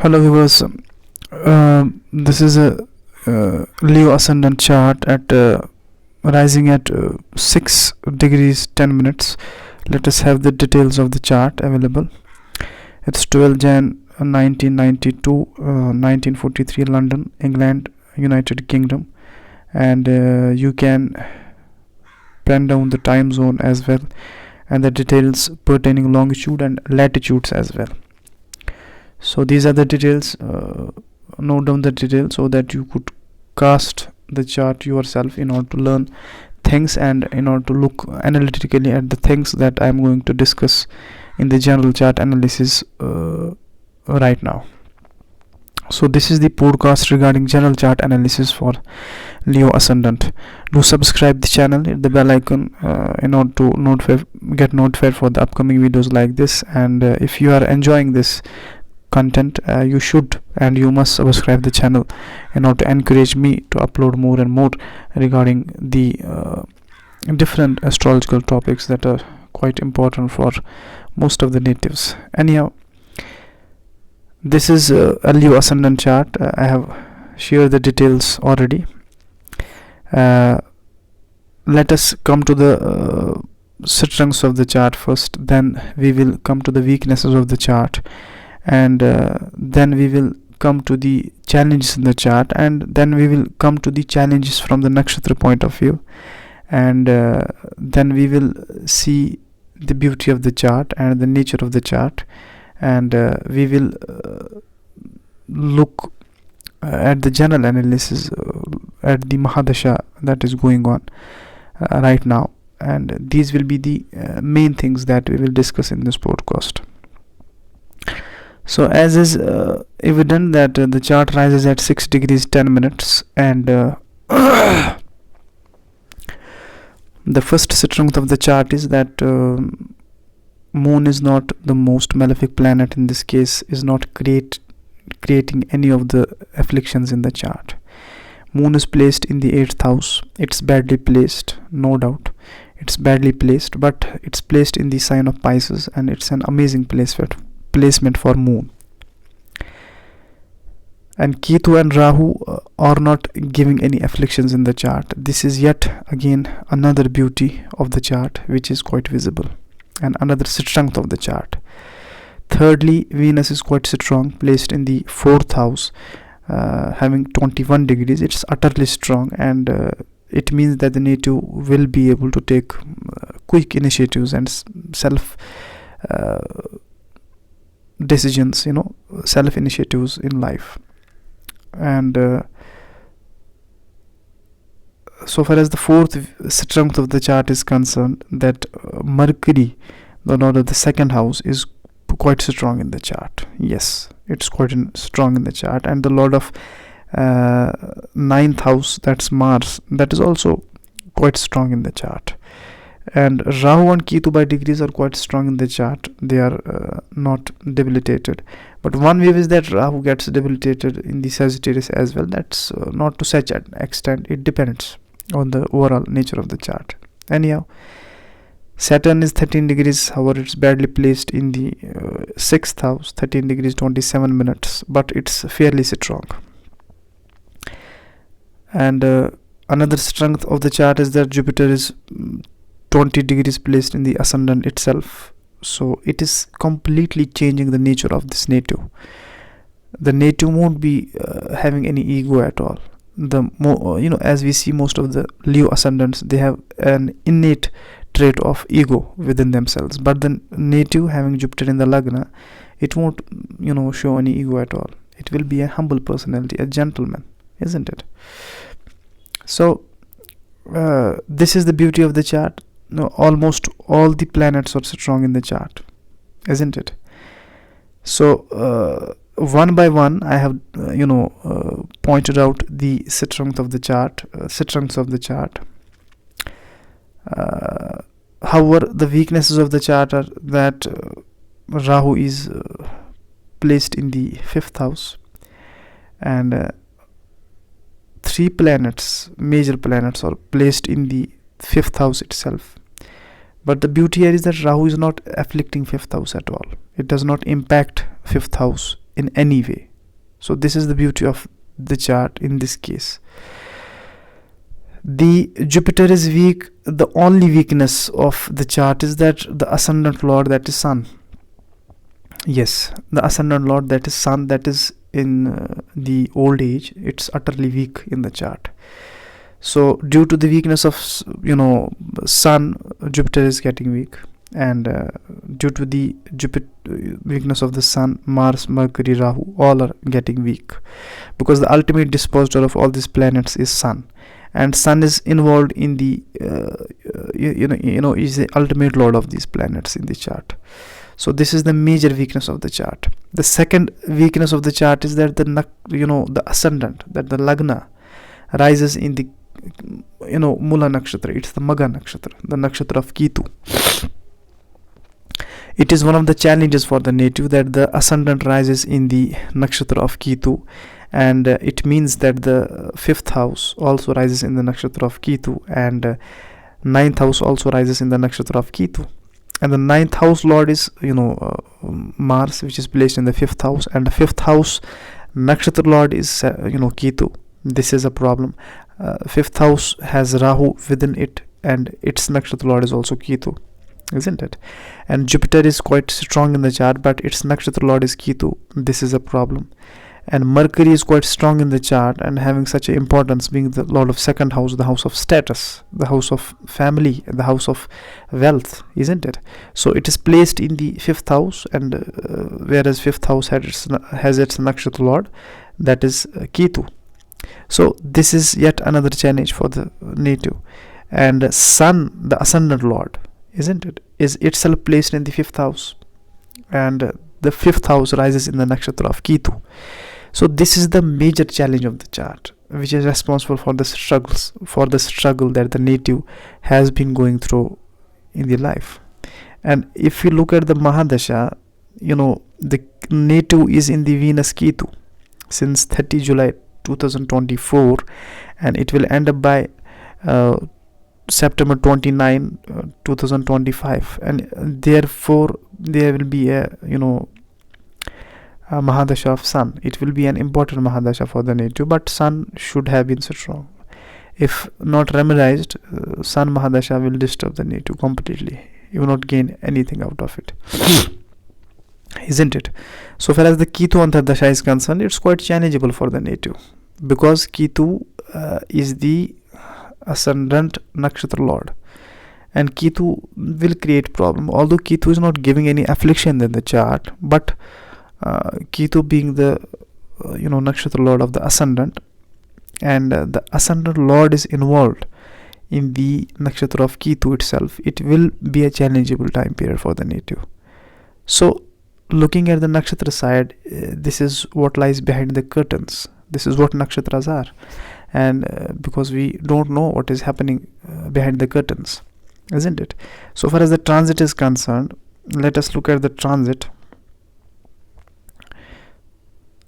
Hello viewers, this is a Leo Ascendant chart at rising at 6 degrees 10 minutes. Let us have the details of the chart available. It's 12 Jan 1992, 1943, London, England, United Kingdom, and you can pen down the time zone as well and the details pertaining longitude and latitudes as well. So these are the details. Note down the details so that you could cast the chart yourself in order to learn things and in order to look analytically at the things that I am going to discuss in the general chart analysis right now. So this is the podcast regarding general chart analysis for Leo Ascendant. Do subscribe the channel, hit the bell icon in order to get notified for the upcoming videos like this. And if you are enjoying this content, you should and you must subscribe the channel in order to encourage me to upload more and more regarding the different astrological topics that are quite important for most of the natives. Anyhow, this is a Leo Ascendant chart. I have shared the details already. Let us come to the strengths of the chart first, then we will come to the weaknesses of the chart, and then we will come to the challenges in the chart, and then we will come to the challenges from the nakshatra point of view, and then we will see the beauty of the chart and the nature of the chart, and we will look at the general analysis at the Mahadasha that is going on right now, and these will be the main things that we will discuss in this podcast. So as is evident that the chart rises at 6 degrees 10 minutes, and the first strength of the chart is that moon is not the most malefic planet in this case, is not creating any of the afflictions in the chart. Moon is placed in the 8th house. It's badly placed, no doubt. It's badly placed, but it's placed in the sign of Pisces, and it's an amazing placement for moon. And Ketu and Rahu are not giving any afflictions in the chart. This is yet again another beauty of the chart which is quite visible, and another strength of the chart. Thirdly, Venus is quite strong, placed in the 4th house, having 21 degrees. It's utterly strong, and it means that the native will be able to take quick initiatives and self decisions, self initiatives in life. And so far as the fourth strength of the chart is concerned, that Mercury, the lord of the 2nd house, is quite strong in the chart. Yes, it's quite strong in the chart. And the lord of 9th house, that's Mars, that is also quite strong in the chart. And Rahu and Ketu by degrees are quite strong in the chart. They are not debilitated. But one view is that Rahu gets debilitated in the Sagittarius as well. That's not to such an extent. It depends on the overall nature of the chart. Anyhow, Saturn is 13 degrees. However, it's badly placed in the 6th house, 13 degrees 27 minutes. But it's fairly strong. And another strength of the chart is that Jupiter is 20 degrees placed in the Ascendant itself. So it is completely changing the nature of this native. The native won't be having any ego at all. As we see, most of the Leo ascendants, they have an innate trait of ego within themselves. But the native having Jupiter in the Lagna, it won't show any ego at all. It will be a humble personality, a gentleman, isn't it? So this is the beauty of the chart. Almost all the planets are strong in the chart, isn't it? So one by one I have pointed out the strengths of the chart. However, the weaknesses of the chart are that Rahu is placed in the 5th house, and 3 major planets are placed in the 5th house itself. But the beauty here is that Rahu is not afflicting 5th house at all. It does not impact 5th house in any way. So this is the beauty of the chart in this case. The Jupiter is weak. The only weakness of the chart is that the ascendant lord, that is sun. Yes, the ascendant lord, that is sun, that is in the old age, it's utterly weak in the chart. So due to the weakness of sun, Jupiter is getting weak, and due to the weakness of the sun, Mars, Mercury, Rahu, all are getting weak, because the ultimate disposer of all these planets is sun, and sun is involved in the is the ultimate lord of these planets in the chart. So this is the major weakness of the chart. The second weakness of the chart is that the ascendant, that the lagna rises in the Mula nakshatra. It's the Magha nakshatra, the nakshatra of Ketu. It is one of the challenges for the native that the ascendant rises in the nakshatra of Ketu, and it means that the 5th house also rises in the nakshatra of Ketu, and 9th house also rises in the nakshatra of Ketu. And the 9th house lord is Mars, which is placed in the 5th house, and the 5th house nakshatra lord is Ketu. This is a problem. 5th house has Rahu within it, and its nakshatra lord is also Ketu, isn't it? And Jupiter is quite strong in the chart, but its nakshatra lord is Ketu. This is a problem. And Mercury is quite strong in the chart and having such an importance, being the lord of 2nd house, the house of status, the house of family, the house of wealth, isn't it? So it is placed in the 5th house, and whereas 5th house has its nakshatra lord, that is Ketu. So this is yet another challenge for the native. And sun, the ascendant lord, isn't it, is itself placed in the 5th house, and the 5th house rises in the nakshatra of Ketu. So this is the major challenge of the chart, which is responsible for the struggle that the native has been going through in the life. And if you look at the Mahadasha, the native is in the Venus Ketu since 30 July 2024, and it will end up by September 29, 2025, and therefore there will be a Mahadasha of sun. It will be an important Mahadasha for the native, but sun should have been strong. If not remedied, sun Mahadasha will disturb the native completely. You will not gain anything out of it. Isn't it? So far as the Ketu Antardasha is concerned, it's quite challengeable for the native, because Ketu is the ascendant nakshatra lord, and Ketu will create problem. Although Ketu is not giving any affliction in the chart, but Ketu being the nakshatra lord of the ascendant, and the ascendant lord is involved in the nakshatra of Ketu itself, it will be a challengeable time period for the native. So looking at the nakshatra side, this is what lies behind the curtains. This is what nakshatras are, and because we don't know what is happening behind the curtains, isn't it? So far as the transit is concerned, let us look at the transit.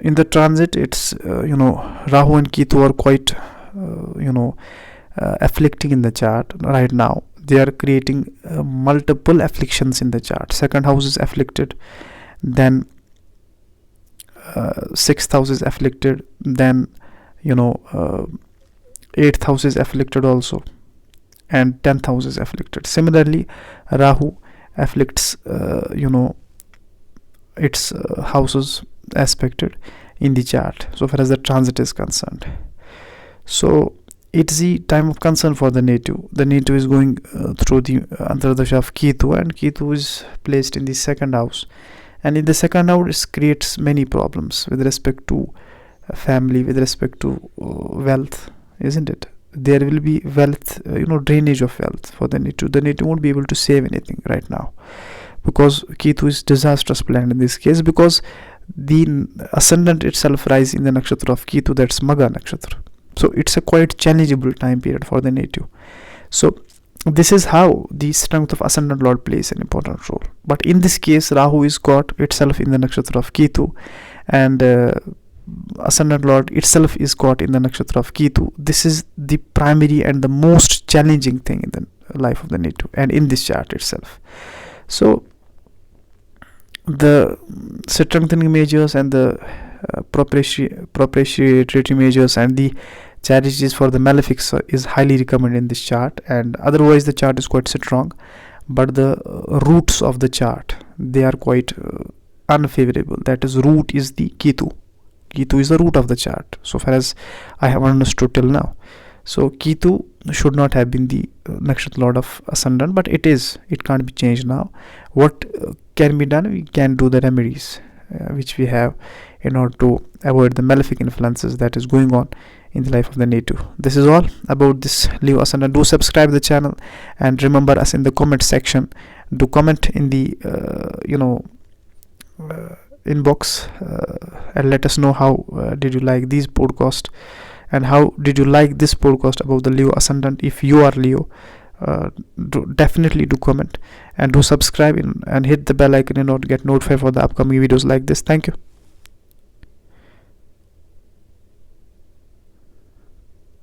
In the transit, it's Rahu and Ketu are quite afflicting in the chart right now. They are creating multiple afflictions in the chart. 2nd house is afflicted, then 6th house is afflicted, then 8th house is afflicted also, and 10th house is afflicted. Similarly, Rahu afflicts its houses aspected in the chart so far as the transit is concerned. So it's the time of concern for the native. The native is going through the Antardasha of Ketu, and Ketu is placed in the 2nd house, and in the 2nd house it creates many problems with respect to family, with respect to wealth, isn't it? There will be wealth, drainage of wealth for the native. The native won't be able to save anything right now, because Ketu is disastrous planet in this case, because the ascendant itself rises in the nakshatra of Ketu, that's Magha nakshatra. So it's a quite challengeable time period for the native. So this is how the strength of ascendant lord plays an important role. But in this case, Rahu is got itself in the nakshatra of Ketu, and ascendant lord itself is got in the nakshatra of Ketu. This is the primary and the most challenging thing in the life of the native and in this chart itself. So the strengthening measures and the propitiatory measures and the charities for the malefics is highly recommended in this chart. And otherwise the chart is quite strong, but the roots of the chart, they are quite unfavorable. That is, root is the Ketu. Ketu is the root of the chart, so far as I have understood till now. So Ketu should not have been the nakshatra lord of Ascendant, but it is. It can't be changed now. What can be done? We can do the remedies which we have in order to avoid the malefic influences that is going on in the life of the native. This is all about this Leo Ascendant. Do subscribe the channel and remember us in the comment section. Do comment in the inbox and let us know how did you like these podcast, and how did you like this podcast about the Leo Ascendant. If you are Leo, definitely do comment and do subscribe and hit the bell icon in order to get notified for the upcoming videos like this. Thank you.